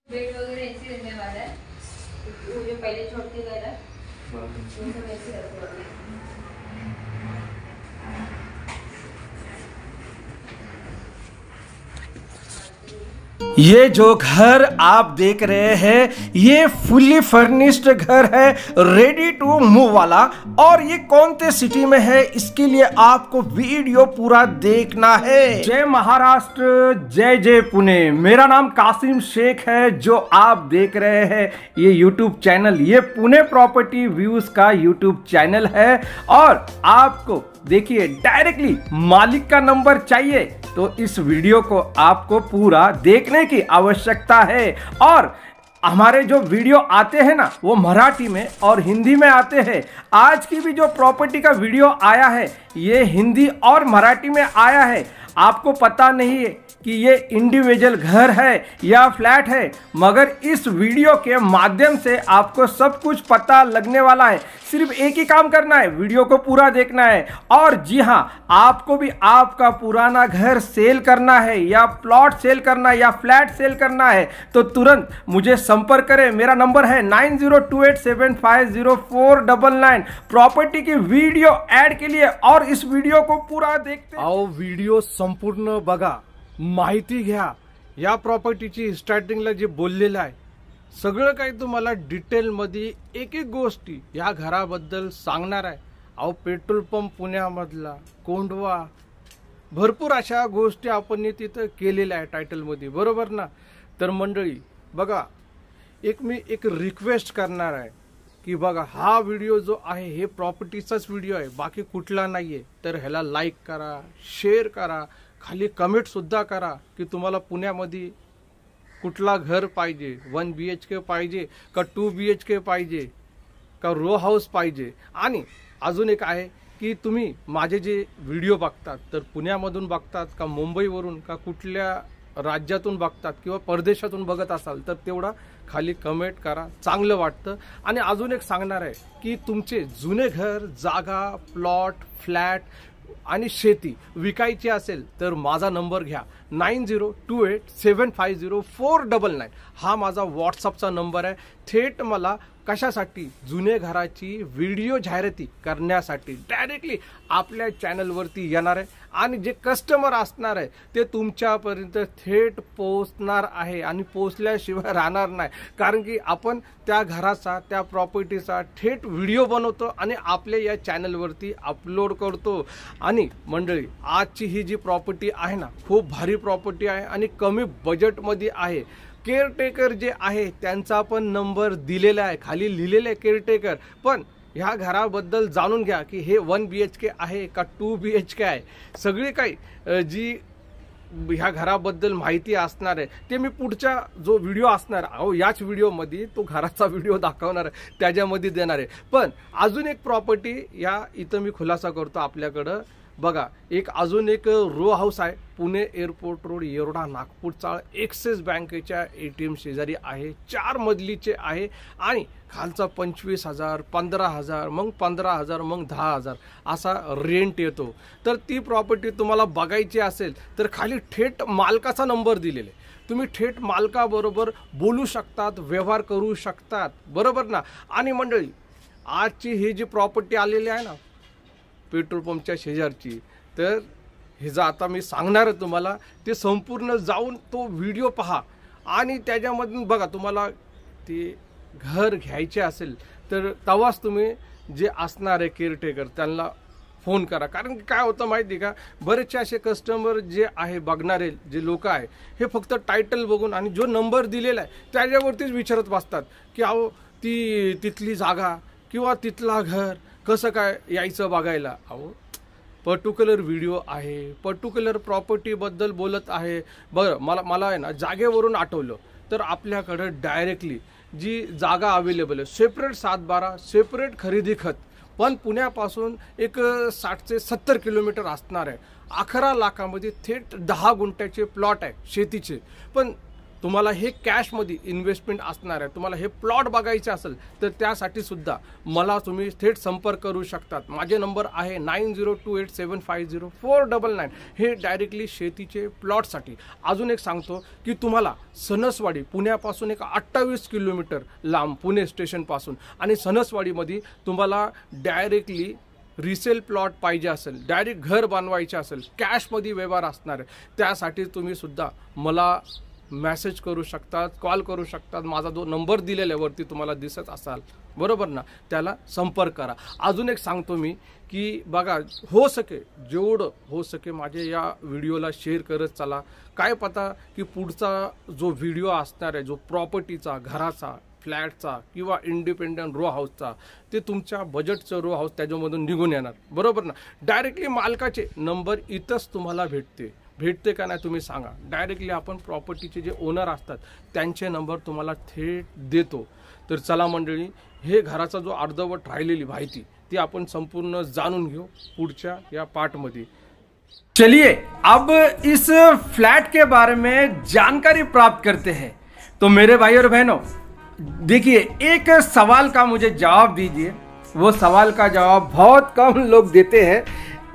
Bed वगैरह ऐसे रहने वाला है। मुझे पहले छोड़ के गया था, तो सब ऐसे रहते वाले हैं। ये जो घर आप देख रहे हैं ये फुल्ली फर्निश्ड घर है, रेडी टू मूव वाला। और ये कौन से सिटी में है इसके लिए आपको वीडियो पूरा देखना है। जय महाराष्ट्र, जय जय पुणे। मेरा नाम कासिम शेख है। जो आप देख रहे हैं ये यूट्यूब चैनल, ये पुणे प्रॉपर्टी व्यूज का यूट्यूब चैनल है। और आपको देखिए डायरेक्टली मालिक का नंबर चाहिए तो इस वीडियो को आपको पूरा देखने की आवश्यकता है। और हमारे जो वीडियो आते हैं ना वो मराठी में और हिंदी में आते हैं। आज की भी जो प्रॉपर्टी का वीडियो आया है ये हिंदी और मराठी में आया है। आपको पता नहीं है कि ये इंडिविजुअल घर है या फ्लैट है, मगर इस वीडियो के माध्यम से आपको सब कुछ पता लगने वाला है। सिर्फ एक ही काम करना है, वीडियो को पूरा देखना है। और जी हाँ, आपको भी आपका पुराना घर सेल करना है या प्लॉट सेल करना है या फ्लैट सेल करना है तो तुरंत मुझे संपर्क करें। मेरा नंबर है 9028750499। प्रॉपर्टी की वीडियो ऐड के लिए और इस वीडियो को पूरा देखते आओ, वीडियो संपूर्ण बघा, माहिती घ्या। या प्रॉपर्टीची स्टार्टिंगला जे बोललेलं आहे सगळं काही तुम्हाला डिटेलमध्ये एक एक गोष्टी या घराबद्दल सांगणार आहे। अहो, पेट्रोल पंप पुण्यामधला, कोंढवा, भरपूर अशा गोष्टी आपण तिथं केलेल्या आहे टायटलमध्ये, बरोबर ना। तर मंडळी बघा, मी एक रिक्वेस्ट करणार आहे की बघा हा व्हिडिओ जो आहे हे प्रॉपर्टीचाच व्हिडिओ आहे, बाकी कुठला नाहीये। तर ह्याला लाईक करा, शेअर करा, खाली कमेंट सुद्धा करा की तुम्हाला पुण्यामध्ये कुठला घर पाहिजे, 1 BHK पाहिजे का 2 BHK पाहिजे का रो हाऊस पाहिजे। आणि अजून एक आहे की तुम्ही माझे जे व्हिडिओ बघतात तर पुण्यामधून बघतात का मुंबईवरून का कुठल्या राज्यातून बघतात किंवा परदेशातून बघत असाल तर तेवढा खाली कमेंट करा, चांगलं वाटतं। आणि अजून एक सांगणार आहे की तुमचे जुने घर, जागा, प्लॉट, फ्लॅट आणि शेती विकायची असेल तर माझा नंबर घ्या 9028750499। हा माझा व्हॉट्सअपचा नंबर आहे। थेट मला कशासाठी, जुने घराची व्हिडिओ जाहिराती करण्यासाठी डायरेक्टली आपल्या चॅनलवरती येणार आहे। आणि जे कस्टमर असणार आहे ते तुमच्यापर्यंत थेट पोहोचणार आहे आणि पोहोचल्याशिवाय राहणार नाही। कारण की आपण त्या घराचा, त्या प्रॉपर्टीचा थेट व्हिडिओ बनवतो आणि आपल्या या चॅनलवरती अपलोड करतो। आणि मंडळी आजची ही जी प्रॉपर्टी आहे ना खूप भारी प्रॉपर्टी आहे आणि कमी बजेटमध्ये आहे। केअरटेकर जे आहे त्यांचा पण नंबर दिलेला आहे, खाली लिहिलेला आहे केअरटेकर। पण ह्या घराबद्दल जाणून घ्या की हे 1 BHK आहे का 2 BHK आहे। सगळी काही जी ह्या घराबद्दल माहिती असणार आहे ते मी पुढच्या जो व्हिडिओ असणार अहो याच व्हिडिओमध्ये तो घराचा व्हिडिओ दाखवणार आहे, त्याच्यामध्ये देणार आहे। पण अजून एक प्रॉपर्टी या इथं मी खुलासा करतो आपल्याकडं बघा। अजून एक रो हाऊस आहे पुणे एअरपोर्ट रोड, येरवडा, नागपूर चाळ, एक्सिस बँकेच्या ATM शेजारी आहे। 4 मजलीचे आहे आणि खालचा 25,000, 15,000, मग 15,000, मग 10,000 असा रेंट येतो। तर ती प्रॉपर्टी तुम्हाला बघायची असेल तर खाली थेट मालकाचा नंबर दिलेला आहे, तुम्ही थेट मालकाबरोबर बोलू शकतात, व्यवहार करू शकतात, बरोबर ना। आणि मंडळी आजची ही जी प्रॉपर्टी आलेली आहे ना पेट्रोल पंपच्या शेजारची, तर हिचा आता मी सांगणार आहे तुम्हाला, ते संपूर्ण जाऊन तो व्हिडिओ पहा। आणि त्याच्यामधून बघा तुम्हाला ते घर घ्यायचे असेल तर तेव्हाच तुम्ही जे असणारे केअरटेकर त्यांना फोन करा। कारण की काय होतं माहिती का, बरेचसे असे कस्टमर जे आहे, बघणारे जे लोक आहे हे फक्त टायटल बघून आणि जो नंबर दिलेला आहे त्याच्यावरतीच विचारत बसतात की अहो ती तिथली जागा किंवा तिथला घर कसं काय यायचं बघायला। अहो पर्टिक्युलर व्हिडिओ आहे, पर्टिक्युलर प्रॉपर्टीबद्दल बोलत आहे। बरं मला आहे ना जागेवरून आठवलं तर आपल्याकडे डायरेक्टली जी जागा अवेलेबल आहे, सेपरेट 7-12, सेपरेट खरेदी खत, पण पुण्यापासून एक 60 ते 70 किलोमीटर असणार आहे। 11 लाखामध्ये थेट 10 गुंठ्याचे प्लॉट आहे शेतीचे। पण तुम्हाला हे कॅशमध्ये इन्व्हेस्टमेंट असणार आहे, तुम्हाला हे प्लॉट बघायचे असेल तर त्यासाठी सुद्धा मला तुम्ही थेट संपर्क करू शकतात. माझे नंबर आहे 9028750499. हे डायरेक्टली शेतीचे प्लॉटसाठी. अजून एक सांगतो की तुम्हाला सणसवाडी पुण्यापासून एक 28 किलोमीटर लांब पुणे स्टेशनपासून, आणि सणसवाडीमध्ये तुम्हाला डायरेक्टली रिसेल प्लॉट पाहिजे असेल, डायरेक्ट घर बांधवायचे असेल, कॅशमध्ये व्यवहार असणार आहे, त्यासाठी तुम्ही सुद्धा मला मेसेज करू शकतात, कॉल करू शकतात. माझा जो नंबर दिलेल्यावरती तुम्हाला दिसत असाल, बरोबर ना, त्याला संपर्क करा. अजून एक सांगतो मी की बघा, हो सके जेवढं हो सके माझे या व्हिडिओला शेअर करत चला. काय पता की पुढचा जो व्हिडिओ असणार आहे, जो प्रॉपर्टीचा, घराचा, फ्लॅटचा किंवा इंडिपेंडंट रो हाऊसचा, ते तुमच्या बजेटचं रो हाऊस त्याच्यामधून निघून येणार, बरोबर ना. डायरेक्टली मालकाचे नंबर इथंच तुम्हाला भेटते का नाही तुम्ही सांगा. डायरेक्टली आपण प्रॉपर्टीचे जे ओनर असतात त्यांचे नंबर तुम्हाला थेट देतो. तर चला मंडळी, हे घराचा जो अर्धवट राहिलेली माहिती ती आपण संपूर्ण जाणून घेऊ पुढच्या या पार्टमध्ये. चलिए अब इस फ्लैट के बारे में जानकारी प्राप्त करते हैं. तो मेरे भाई और बहनों, देखिए, एक सवाल का मुझे जवाब दीजिए. वो सवाल का जवाब बहुत कम लोग देते हैं.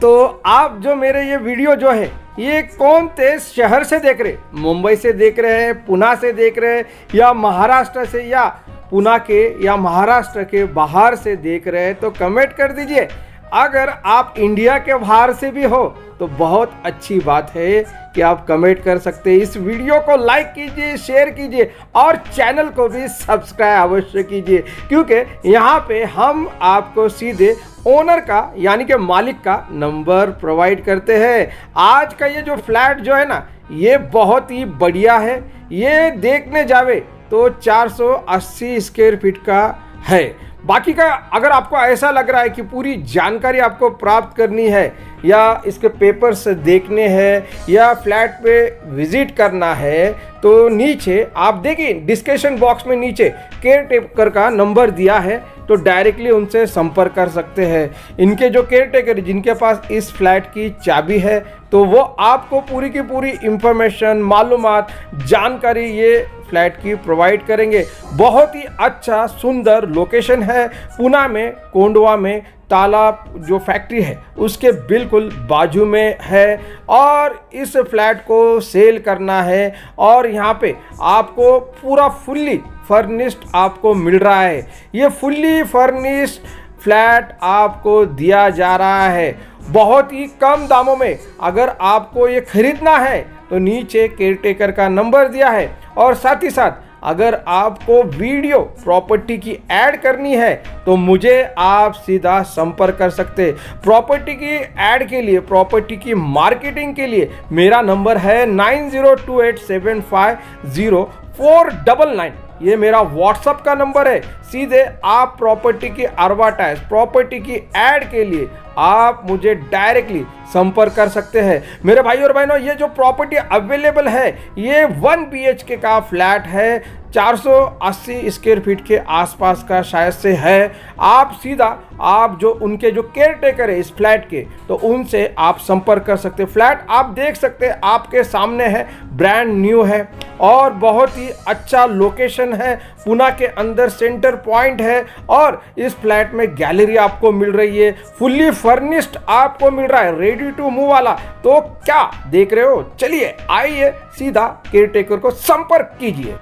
तो आप जो मेरे ये वीडियो जो है, ये कौन से शहर से देख रहे, मुंबई से देख रहे हैं, पुणे से देख रहे हैं, या महाराष्ट्र से, या पुणे के या महाराष्ट्र के बाहर से देख रहे हैं, तो कमेंट कर दीजिए. अगर आप इंडिया के बाहर से भी हो तो बहुत अच्छी बात है कि आप कमेंट कर सकते हैं. इस वीडियो को लाइक कीजिए, शेयर कीजिए और चैनल को भी सब्सक्राइब अवश्य कीजिए, क्योंकि यहाँ पे हम आपको सीधे ओनर का यानी कि मालिक का नंबर प्रोवाइड करते हैं. आज का ये जो फ्लैट जो है ना, ये बहुत ही बढ़िया है. ये देखने जावे तो 480 स्क्वायर फीट का है. बाकी का अगर आपको ऐसा लग रहा है कि पूरी जानकारी आपको प्राप्त करनी है, या इसके पेपर्स देखने हैं, या फ्लैट पे विजिट करना है, तो नीचे आप देखिए डिस्क्रिप्शन बॉक्स में नीचे केयर टेकर का नंबर दिया है, तो डायरेक्टली उनसे संपर्क कर सकते हैं. इनके जो केयर टेकर जिनके पास इस फ्लैट की चाबी है, तो वो आपको पूरी की पूरी इंफॉर्मेशन, मालूमात, जानकारी ये फ्लैट की प्रोवाइड करेंगे. बहुत ही अच्छा सुंदर लोकेशन है. पुणे में कोंडवा में तालाब जो फैक्ट्री है उसके बिल्कुल बाजू में है, और इस फ्लैट को सेल करना है, और यहाँ पे आपको पूरा फुल्ली फर्निश्ड आपको मिल रहा है. ये फुल्ली फर्निश्ड फ्लैट आपको दिया जा रहा है बहुत ही कम दामों में. अगर आपको ये खरीदना है तो नीचे केयरटेकर का नंबर दिया है, और साथ ही साथ अगर आपको वीडियो प्रॉपर्टी की ऐड करनी है तो मुझे आप सीधा संपर्क कर सकते. प्रॉपर्टी की ऐड के लिए, प्रॉपर्टी की मार्केटिंग के लिए मेरा नंबर है 9028750499. ये मेरा व्हाट्सअप का नंबर है. सीधे आप प्रॉपर्टी की एडवर्टाइज, प्रॉपर्टी की ऐड के लिए आप मुझे डायरेक्टली संपर्क कर सकते हैं. मेरे भाई और बहनों, ये जो प्रॉपर्टी अवेलेबल है, ये 1 BHK का फ्लैट है. 480 स्क्वायर फीट के आसपास का शायद से है. आप सीधा आप जो उनके जो केयर टेकर है इस फ्लैट के, तो उनसे आप संपर्क कर सकते हैं. फ्लैट आप देख सकते हैं, आपके सामने है, ब्रांड न्यू है और बहुत ही अच्छा लोकेशन है. पुणे के अंदर सेंटर पॉइंट है, और इस फ्लैट में गैलरी आपको मिल रही है, फुल्ली फर्निश्ड आपको मिल रहा है, रेडी टू मूव वाला. तो क्या देख रहे हो, चलिए आइए सीधा केयर टेकर को संपर्क कीजिए.